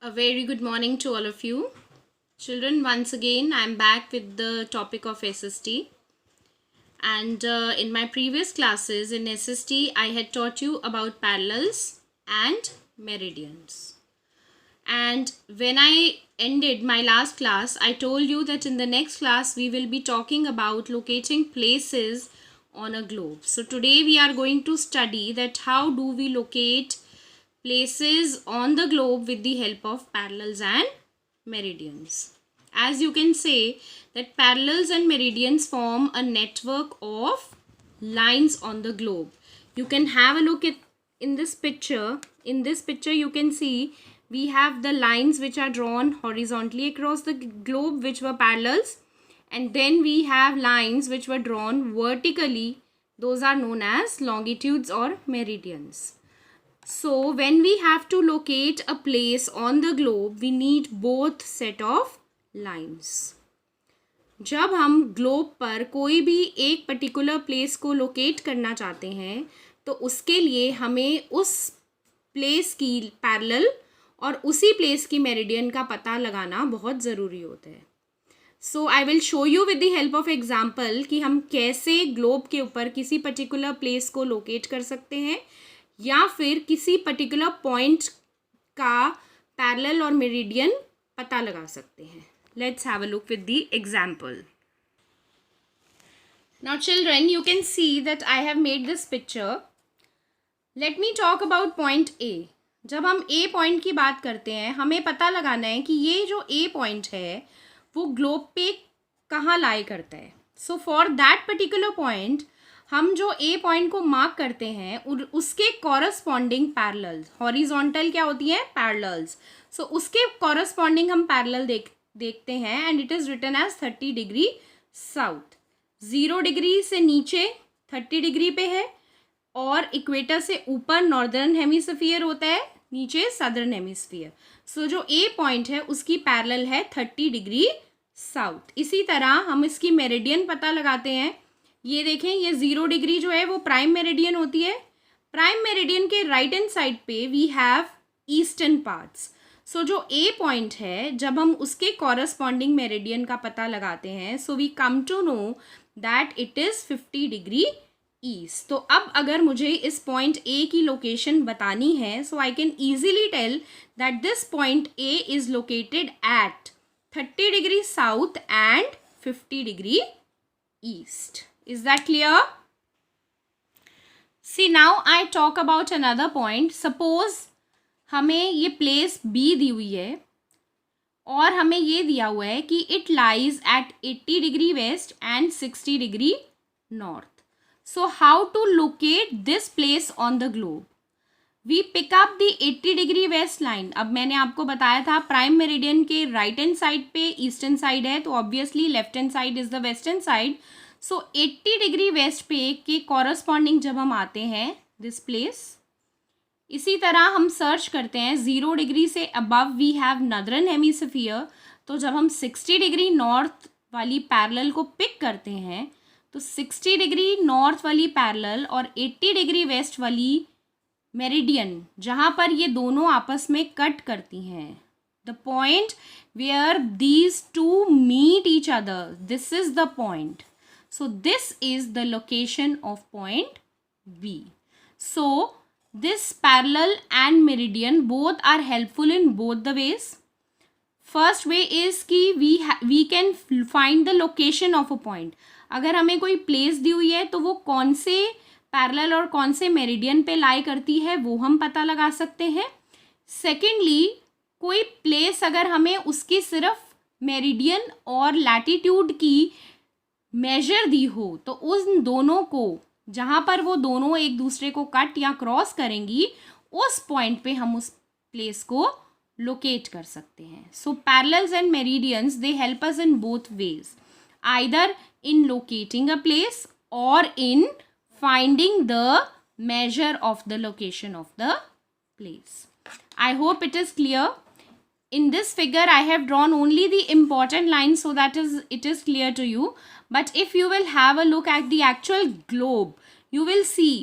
A very good morning to all of you. Children, once again, I'm back with the topic of SST. And in my previous classes in SST, I had taught you about parallels and meridians. And when I ended my last class, I told you that in the next class, we will be talking about locating places on a globe. So today we are going to study that how do we locate places on the globe with the help of parallels and meridians. As you can say that parallels and meridians form a network of lines on the globe. You can have a look at in this picture. In this picture you can see we have the lines which are drawn horizontally across the globe, which were parallels, and then we have lines which were drawn vertically. Those are known as longitudes or meridians. So when we have to locate a place on the globe, we need both set of lines. जब हम globe पर कोई भी एक particular place को locate करना चाहते हैं तो उसके लिए हमें उस प्लेस की पैरेलल और उसी प्लेस की मेरिडियन का पता लगाना बहुत ज़रूरी होता है. So I will show you with the help of example कि हम कैसे ग्लोब के ऊपर किसी पर्टिकुलर प्लेस को लोकेट कर सकते हैं या फिर किसी पर्टिकुलर पॉइंट का पैरेलल और मेरिडियन पता लगा सकते हैं. Let's have a look with the example. Now children, you can see that I have made this picture. Let me talk about point A. जब हम ए पॉइंट की बात करते हैं, हमें पता लगाना है कि ये जो ए पॉइंट है वो ग्लोब पे कहाँ लाई करता है. So for that particular point हम जो ए पॉइंट को मार्क करते हैं उसके कॉरस्पॉन्डिंग पैरेलल्स, हॉरिजॉन्टल क्या होती है, पैरेलल्स. सो उसके कॉरस्पॉन्डिंग हम पैरेलल देखते हैं and it is written as 30 degree south. 0 degree से नीचे 30 डिग्री पे है और इक्वेटर से ऊपर नॉर्दर्न हेमिस्फीयर होता है, नीचे सदर्न हेमिस्फीयर. सो जो ए पॉइंट है उसकी पैरेलल है 30 डिग्री साउथ. इसी तरह हम इसकी मेरिडियन पता लगाते हैं. ये देखें, ये 0 डिग्री जो है वो प्राइम मेरिडियन होती है. प्राइम मेरिडियन के राइट हैंड साइड पे वी हैव ईस्टर्न पार्ट्स. सो जो ए पॉइंट है, जब हम उसके कॉरस्पॉन्डिंग मेरिडियन का पता लगाते हैं, so we come to know that it is 50 degree east. तो अब अगर मुझे इस पॉइंट ए की लोकेशन बतानी है, so I can easily tell that this point A is located at 30 degree south and 50 degree east. Is that clear? See, now I talk about another point. Suppose हमें ये place B दी हुई है और हमें ये दिया हुआ है कि it lies at 80 degree west and 60 degree north. So how to locate this place on the globe? We pick up the 80 degree west line. अब मैंने आपको बताया था प्राइम मेरिडियन के राइट हैंड साइड पे ईस्टर्न साइड है, तो obviously left hand side is the western side. So 80 degree west पे के कॉरस्पॉन्डिंग जब हम आते हैं दिस प्लेस, इसी तरह हम सर्च करते हैं 0 डिग्री से above we have northern hemisphere. तो जब हम 60 डिग्री नॉर्थ वाली पैरेलल को पिक करते हैं तो 60 डिग्री नॉर्थ वाली पैरेलल और 80 डिग्री वेस्ट वाली मेरिडियन, जहाँ पर ये दोनों आपस में कट करती हैं, the point where these two meet each other, this is the point. So this is the location of point B. So this parallel and meridian both are helpful in both the ways. First way is कि we can find the location of a point. अगर हमें कोई place दी हुई है तो वो कौन से पैरेलल और कौन से मेरिडियन पे लाई करती है वो हम पता लगा सकते हैं. सेकेंडली, कोई प्लेस अगर हमें उसकी सिर्फ मेरिडियन और लैटिट्यूड की मेजर दी हो तो उन दोनों को, जहाँ पर वो दोनों एक दूसरे को कट या क्रॉस करेंगी, उस पॉइंट पे हम उस प्लेस को लोकेट कर सकते हैं. So parallels and meridians they help us in both ways, either in locating a place और in finding the measure of the location of the place. I hope it is clear. In this figure I have drawn only the important lines so that it is clear to you. But if you will have a look at the actual globe, you will see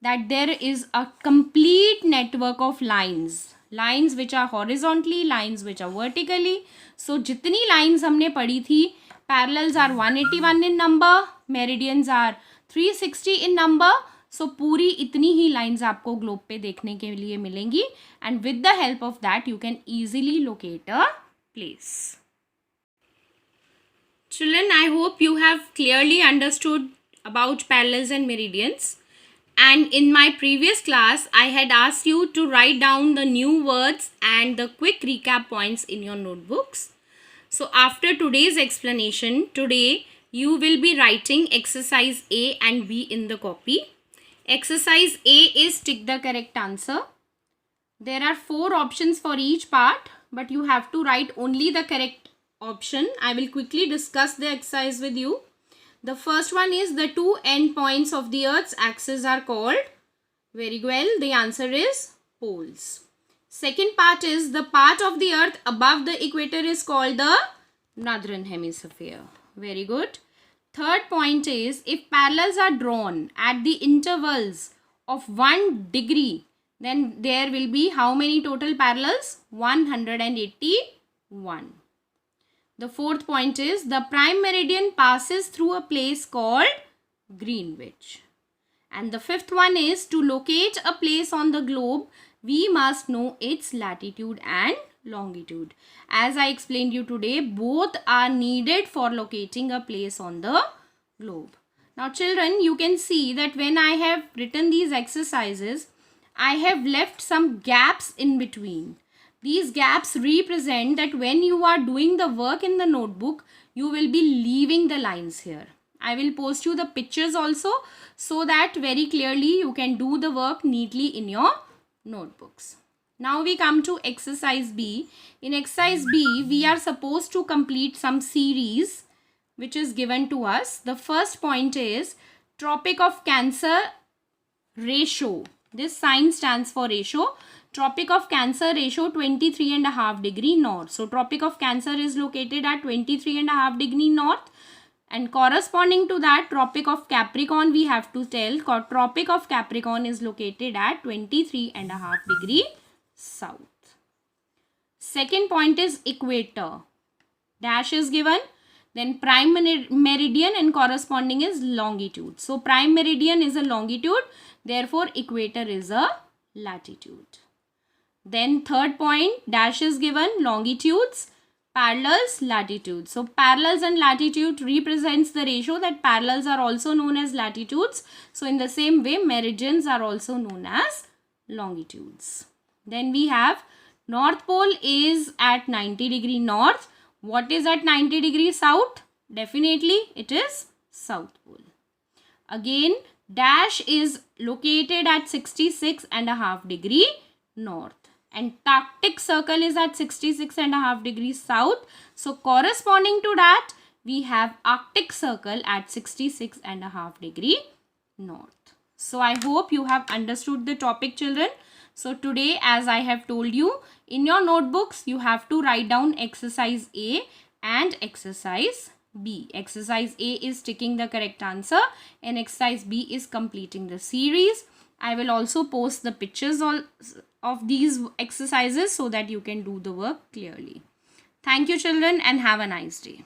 that there is a complete network of lines. lines which are horizontally, lines which are vertically. So जितनी lines हमने पढ़ी थी, parallels are 181 in number, meridians are 360 in number. So पूरी इतनी ही lines आपको globe पे देखने के लिए मिलेंगी, and with the help of that you can easily locate a place. Children, I hope you have clearly understood about parallels and meridians. And in my previous class, I had asked you to write down the new words and the quick recap points in your notebooks. So after today's explanation, today you will be writing exercise A and B in the copy. Exercise A is tick the correct answer. There are 4 options for each part, but you have to write only the correct option. I will quickly discuss the exercise with you. The first one is the 2 end points of the Earth's axis are called. Very well, the answer is poles. Second part is the part of the Earth above the equator is called the northern hemisphere. Very good. Third point is if parallels are drawn at the intervals of 1 degree, then there will be how many total parallels? 181. The fourth point is the prime meridian passes through a place called Greenwich. And the fifth one is to locate a place on the globe, we must know its latitude and longitude. As I explained you today, both are needed for locating a place on the globe. Now children, you can see that when I have written these exercises, I have left some gaps in between. These gaps represent that when you are doing the work in the notebook, you will be leaving the lines here. I will post you the pictures also so that very clearly you can do the work neatly in your notebooks. Now we come to exercise B. In exercise B, we are supposed to complete some series which is given to us. The first point is Tropic of Cancer ratio. This sign stands for ratio. Tropic of Cancer ratio 23.5 degree north. So Tropic of Cancer is located at 23.5 degree north, and corresponding to that Tropic of Capricorn, we have to tell Tropic of Capricorn is located at 23.5 degree south. Second point is equator. Dash is given. Then prime meridian and corresponding is longitude. So prime meridian is a longitude, therefore equator is a latitude. Then third point, dash is given, longitudes, parallels, latitude. So parallels and latitude represents the ratio that parallels are also known as latitudes. So in the same way, meridians are also known as longitudes. Then we have North Pole is at 90 degree north. What is at 90 degree south? Definitely it is South Pole. Again, dash is located at 66.5 degree north. And Arctic Circle is at 66.5 degrees south. So corresponding to that, we have Arctic Circle at 66.5 degree north. So I hope you have understood the topic, children. So today, as I have told you, in your notebooks, you have to write down exercise A and exercise B. Exercise A is ticking the correct answer and exercise B is completing the series. I will also post the pictures of these exercises so that you can do the work clearly. Thank you, children, and have a nice day.